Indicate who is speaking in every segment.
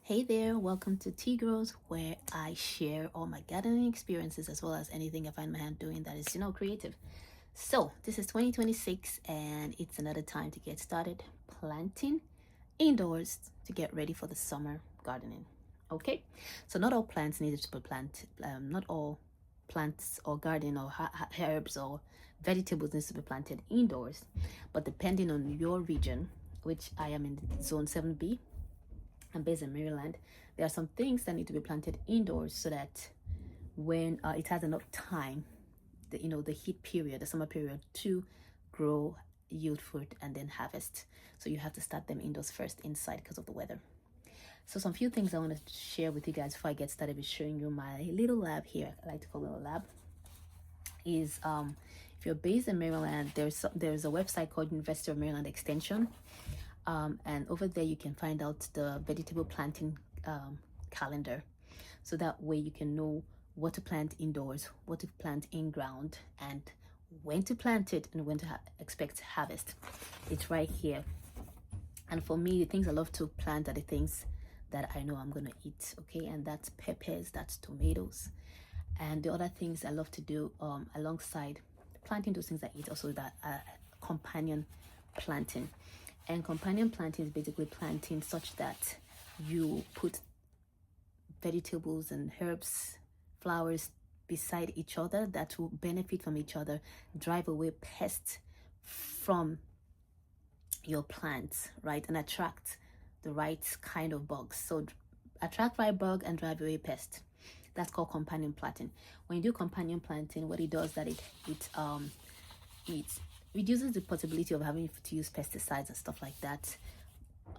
Speaker 1: Hey there, welcome to Tea Grows, where I share all my gardening experiences as well as anything I find my hand doing that is, creative. So, this is 2026 and it's another time to get started planting indoors to get ready for the summer gardening. Okay, so not all plants needed to be planted, not all plants or garden or herbs or vegetables needs to be planted indoors, but depending on your region, which I am in zone 7B, I'm based in Maryland. There are some things that need to be planted indoors so that when it has enough time, the heat period, the summer period, to grow, yield fruit, and then harvest. So you have to start them indoors first, inside because of the weather. So some few things I want to share with you guys before I get started with showing you my little lab here. I like to call it a lab. Is if you're based in Maryland, there's a website called University of Maryland Extension. And over there you can find out the vegetable planting calendar, so that way you can know what to plant indoors, what to plant in ground, and when to plant it and when to expect harvest. It's right here. And for me, the things I love to plant are the things that I know I'm gonna eat. Okay, and that's peppers, that's tomatoes, and the other things I love to do alongside planting those things I eat, also that companion planting. And companion planting is basically planting such that you put vegetables and herbs, flowers beside each other that will benefit from each other, drive away pests from your plants, right? And attract the right kind of bugs. So attract right bug and drive away pest. That's called companion planting. When you do companion planting, what it does that it reduces the possibility of having to use pesticides and stuff like that.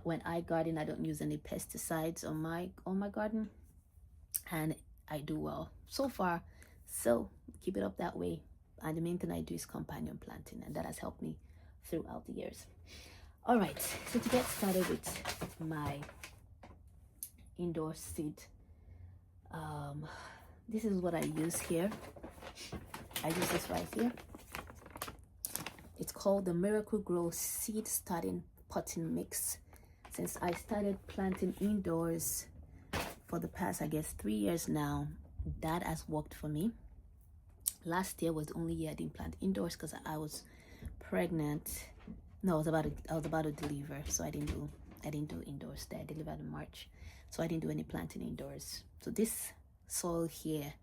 Speaker 1: When I garden, I don't use any pesticides on my garden, and I do well so far. So keep it up that way. And the main thing I do is companion planting, and that has helped me throughout the years. All right, so to get started with my indoor seed, this is what I use here. I use this right here. It's called the Miracle Grow Seed Starting Potting Mix. Since I started planting indoors for the past, I guess, 3 years now, that has worked for me. Last year was the only year I didn't plant indoors because I was pregnant. No, I was about to deliver, so I didn't do indoors there. I delivered in March, so I didn't do any planting indoors. So this soil here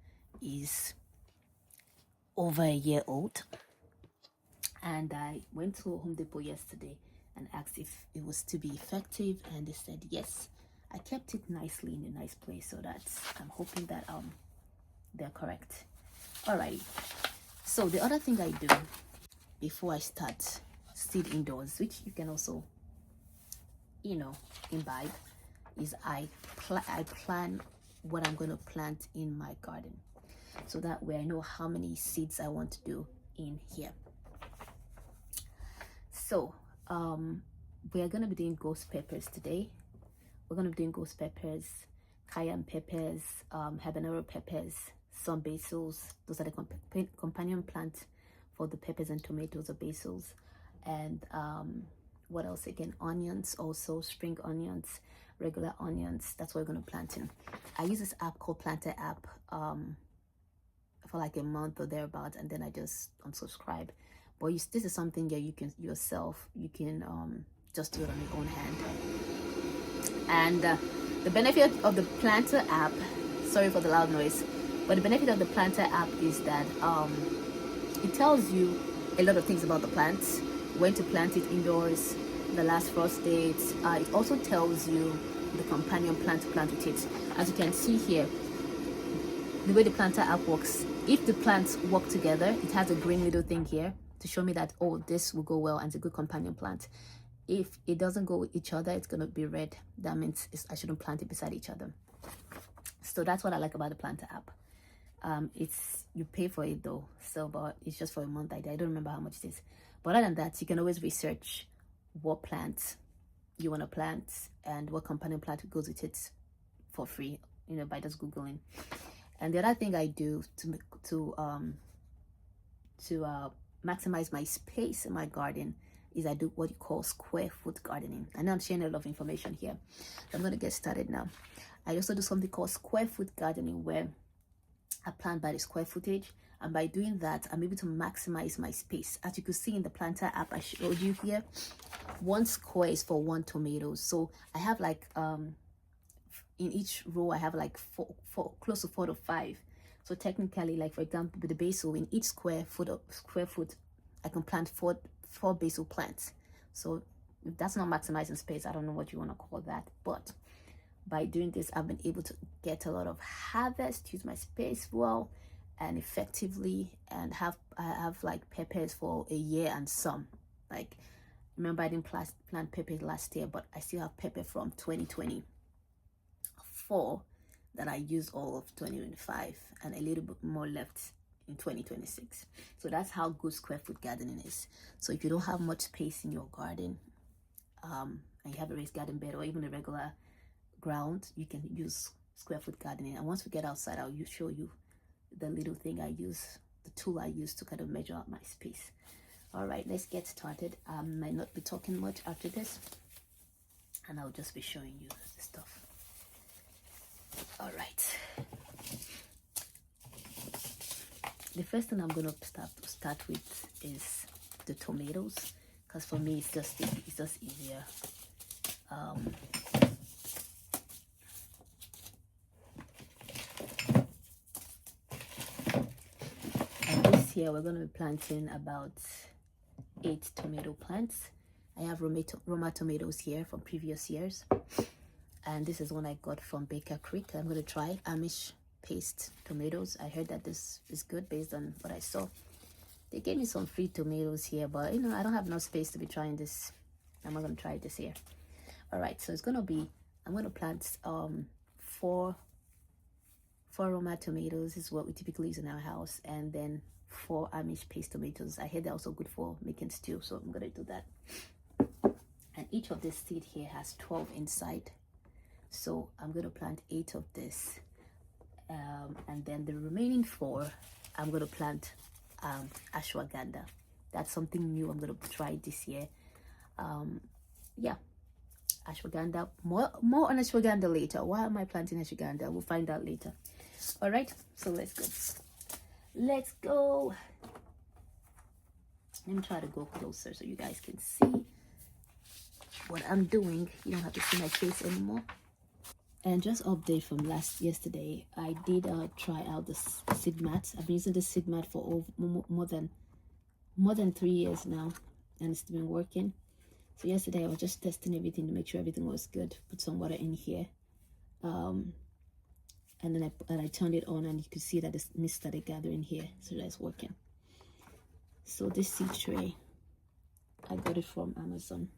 Speaker 1: is over a year old. And I went to Home Depot yesterday and asked if it was to be effective, and they said yes. I kept it nicely in a nice place, so I'm hoping that they're correct. Alrighty. So the other thing I do before I start seed indoors, which you can also imbibe, is I plan what I'm going to plant in my garden, so that way I know how many seeds I want to do in here. So we are going to be doing ghost peppers today. We're going to be doing ghost peppers, cayenne peppers, habanero peppers, some basils. Those are the companion plants for the peppers and tomatoes or basils. And what else again? Onions, also spring onions, regular onions. That's what we're going to plant in. I use this app called Planter app for like a month or thereabouts, and then I just unsubscribe. But this is something that you can just do it on your own hand. And the benefit of the Planter app, sorry for the loud noise, but the benefit of the Planter app is that it tells you a lot of things about the plants, when to plant it indoors, the last frost dates. It also tells you the companion plant to plant with it. As you can see here, the way the Planter app works, if the plants work together, it has a green little thing here to show me that, oh, this will go well and it's a good companion plant. If it doesn't go with each other, it's going to be red. That means I shouldn't plant it beside each other. So that's what I like about the Planter app. You pay for it though, so but it's just for a month. I don't remember how much it is. But other than that, you can always research what plants you want to plant and what companion plant goes with it for free, by just Googling. And the other thing I do to maximize my space in my garden is I do what you call square foot gardening. I know I'm sharing a lot of information here, so I'm going to get started now. I also do something called square foot gardening, where I plant by the square footage, and by doing that I'm able to maximize my space. As you can see in the planter app I showed you here, 1 square is for 1 tomato. So I have like in each row I have like four close to 4 to 5. So technically, like for example with the basil, in each square foot I can plant four basil plants. So if that's not maximizing space, I don't know what you want to call that. But by doing this, I've been able to get a lot of harvest, use my space well and effectively, and I have like peppers for a year and some. Like, remember I didn't plant peppers last year, but I still have pepper from 2024 that I used all of 2025, and a little bit more left in 2026. So that's how good square foot gardening is. So if you don't have much space in your garden, and you have a raised garden bed or even a regular ground, you can use square foot gardening. And once we get outside, I'll show you the little thing I use, the tool I use to kind of measure out my space. All right, let's get started. I might not be talking much after this, and I'll just be showing you the stuff. All right, the first thing I'm going to start with is the tomatoes, because for me it's just easier. And this year we're going to be planting about 8 tomato plants. I have Roma tomatoes here from previous years, and this is one I got from Baker Creek. I'm going to try Amish paste tomatoes. I heard that this is good based on what I saw. They gave me some free tomatoes here, but you know, I don't have enough space to be trying this. I'm not going to try it this year. All right, so it's going to be, I'm going to plant 4 Roma tomatoes. This is what we typically use in our house, and then 4 Amish paste tomatoes. I heard they're also good for making stew, so I'm going to do that. And each of this seed here has 12 inside, so I'm going to plant 8 of this, and then the remaining 4 I'm going to plant ashwagandha. That's something new I'm going to try this year. Yeah, ashwagandha. More on ashwagandha later. Why am I planting ashwagandha? We'll find out later. All right, so let's go. Let me try to go closer so you guys can see what I'm doing. You don't have to see my face anymore. And just update from yesterday, I did try out the seed mat. I've been using the seed mat for more than 3 years now, and it's been working. So yesterday I was just testing everything to make sure everything was good. Put some water in here, and then I turned it on, and you could see that the mist started gathering here, so that's working. So this seed tray, I got it from Amazon.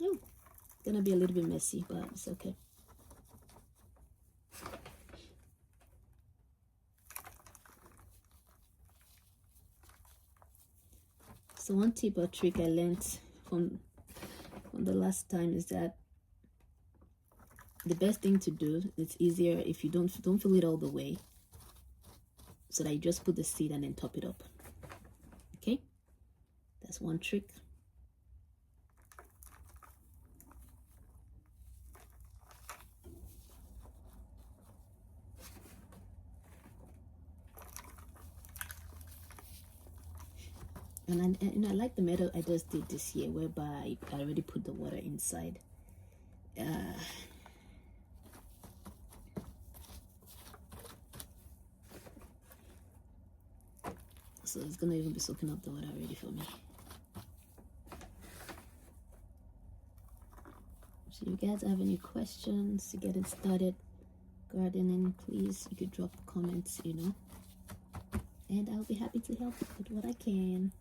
Speaker 1: Oh, gonna be a little bit messy, but it's okay. So one tip or trick I learned from the last time is that the best thing to do, it's easier if you don't fill it all the way, so that you just put the seed and then top it up. Okay, that's one trick. And I like the method I just did this year, whereby I already put the water inside. So it's gonna even be soaking up the water already for me. So you guys have any questions to getting started gardening, please, you could drop comments, and I'll be happy to help with what I can.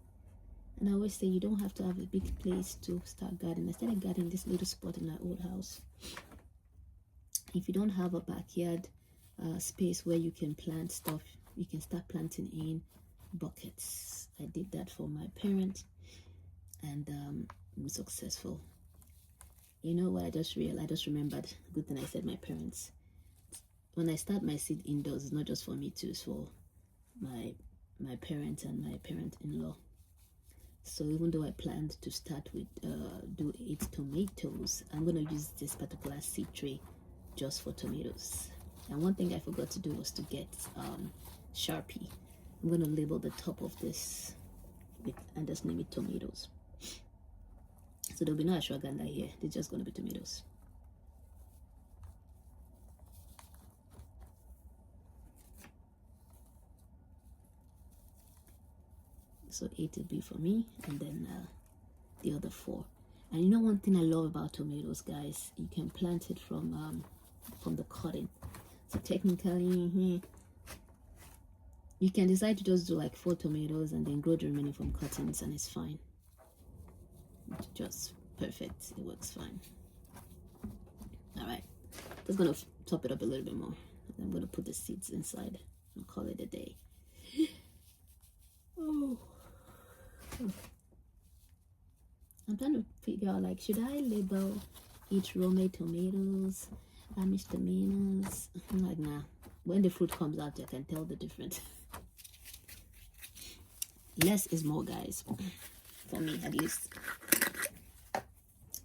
Speaker 1: And I always say you don't have to have a big place to start gardening. I started gardening this little spot in my old house. If you don't have a backyard space where you can plant stuff, you can start planting in buckets. I did that for my parents, and it was successful. You know what I just remembered? Good thing I said my parents. when I start my seed indoors, it's not just for me too, it's for my parents and my parent-in-law. So even though I planned to start with do 8 tomatoes, I'm gonna use this particular seed tray just for tomatoes. And one thing I forgot to do was to get Sharpie. I'm gonna label the top of this with, and just name it tomatoes. So there'll be no ashwagandha here. They're just gonna be tomatoes. So 8 will be for me, and then the other 4. And you know one thing I love about tomatoes, guys, you can plant it from the cutting. So technically, you can decide to just do like 4 tomatoes and then grow the remaining from cuttings, and it's fine. It's just perfect. It works fine. All right, just gonna top it up a little bit more. I'm gonna put the seeds inside and call it a day. Oh. I'm trying to figure out, like, should I label each row made tomatoes, Amish tomatoes? I'm like, nah. When the fruit comes out, you can tell the difference. Less is more, guys. For me, at least.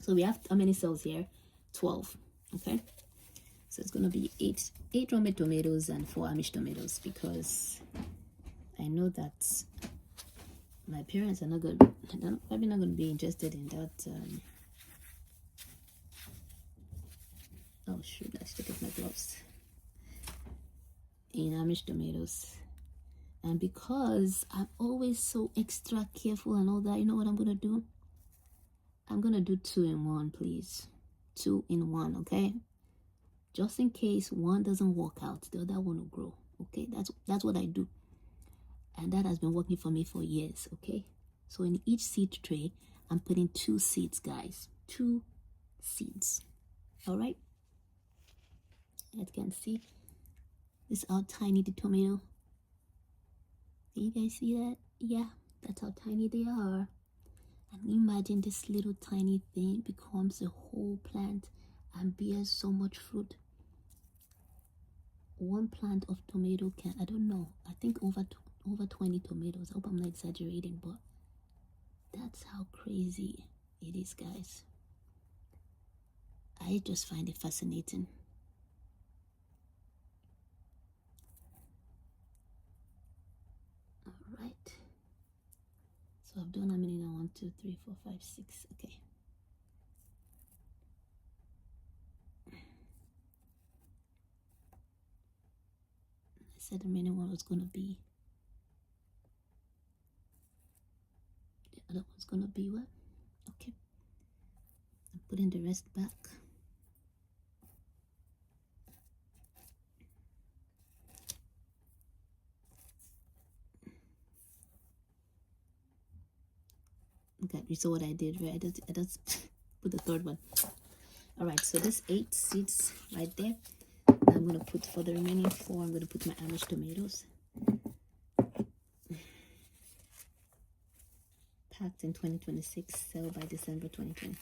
Speaker 1: So we have how many cells here? 12. Okay. So it's gonna be eight raw made tomatoes and 4 Amish tomatoes, because I know that my parents are not good. They're probably not going to be interested in that. Oh shoot! I should take my gloves. In Amish tomatoes, and because I'm always so extra careful and all that, you know what I'm gonna do? I'm gonna do 2 in 1, please. 2 in 1, okay? Just in case one doesn't work out, the other one will grow. Okay, that's what I do. And that has been working for me for years, okay? So in each seed tray, I'm putting 2 seeds, guys. 2 seeds. All right? As you can see, this is how tiny the tomato. Can you guys see that? Yeah, that's how tiny they are. And imagine this little tiny thing becomes a whole plant and bears so much fruit. One plant of tomato can, I don't know, I think over 20 tomatoes. I hope I'm not exaggerating, but that's how crazy it is, guys. I just find it fascinating. All right. So I've done how many now? 1, 2, 3, 4, 5, 6. Okay. I said the remaining one was gonna be. The other one's gonna be what? Okay. I'm putting the rest back. Okay, you saw what I did, right? I just put the third one. All right, so this 8 seeds right there. I'm gonna put for the remaining 4. I'm gonna put my Amish tomatoes. Packed in 2026, sell by December 2020.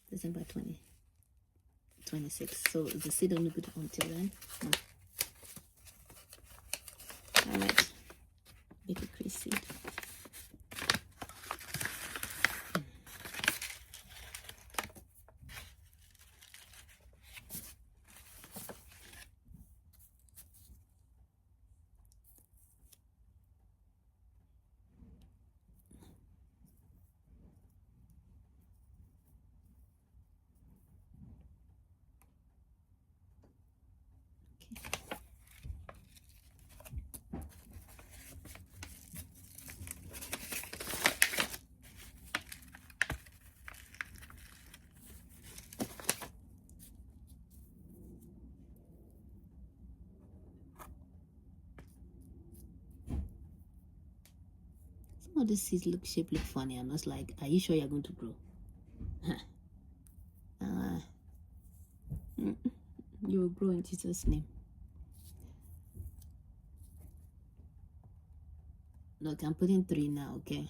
Speaker 1: December 2026. So the seed only good until then. No. All right, baby crease seed. Some of these seeds look funny. I'm just like, are you sure you're going to grow? You will grow in Jesus' name. Look, I'm putting 3 now, okay?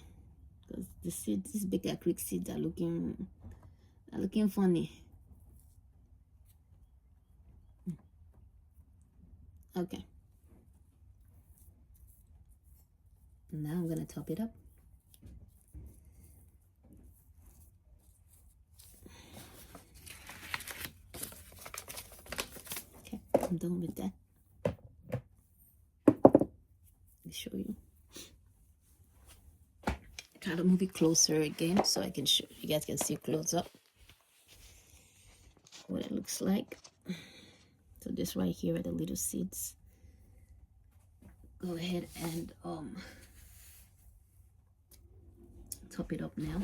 Speaker 1: Because the seeds, these big acrylic seeds are looking funny. Okay. Now I'm gonna top it up. Okay, I'm done with that. Let me show you. Try to move it closer again so I can show you guys can see close up what it looks like. So this right here are the little seeds. Go ahead and top it up now.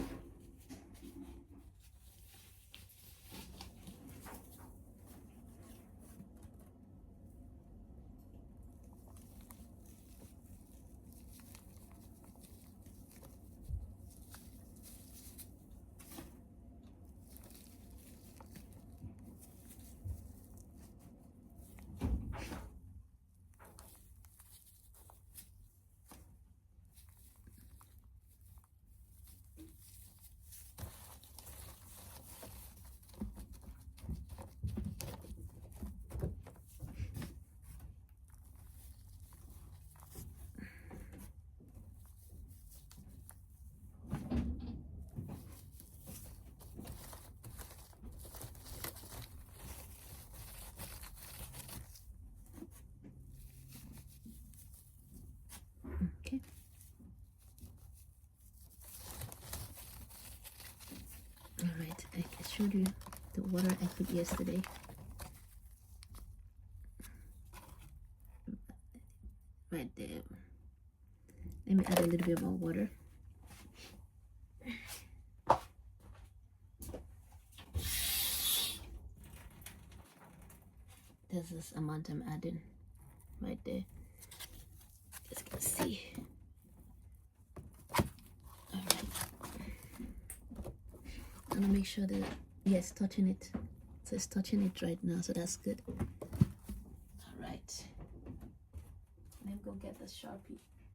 Speaker 1: Okay. All right, I showed you the water I put yesterday. Right there. Let me add a little bit more water. There's this amount I'm adding right there. Just can see. All right. I'm gonna make sure that yes, touching it. So it's touching it right now, so that's good. All right. Let me go get the Sharpie.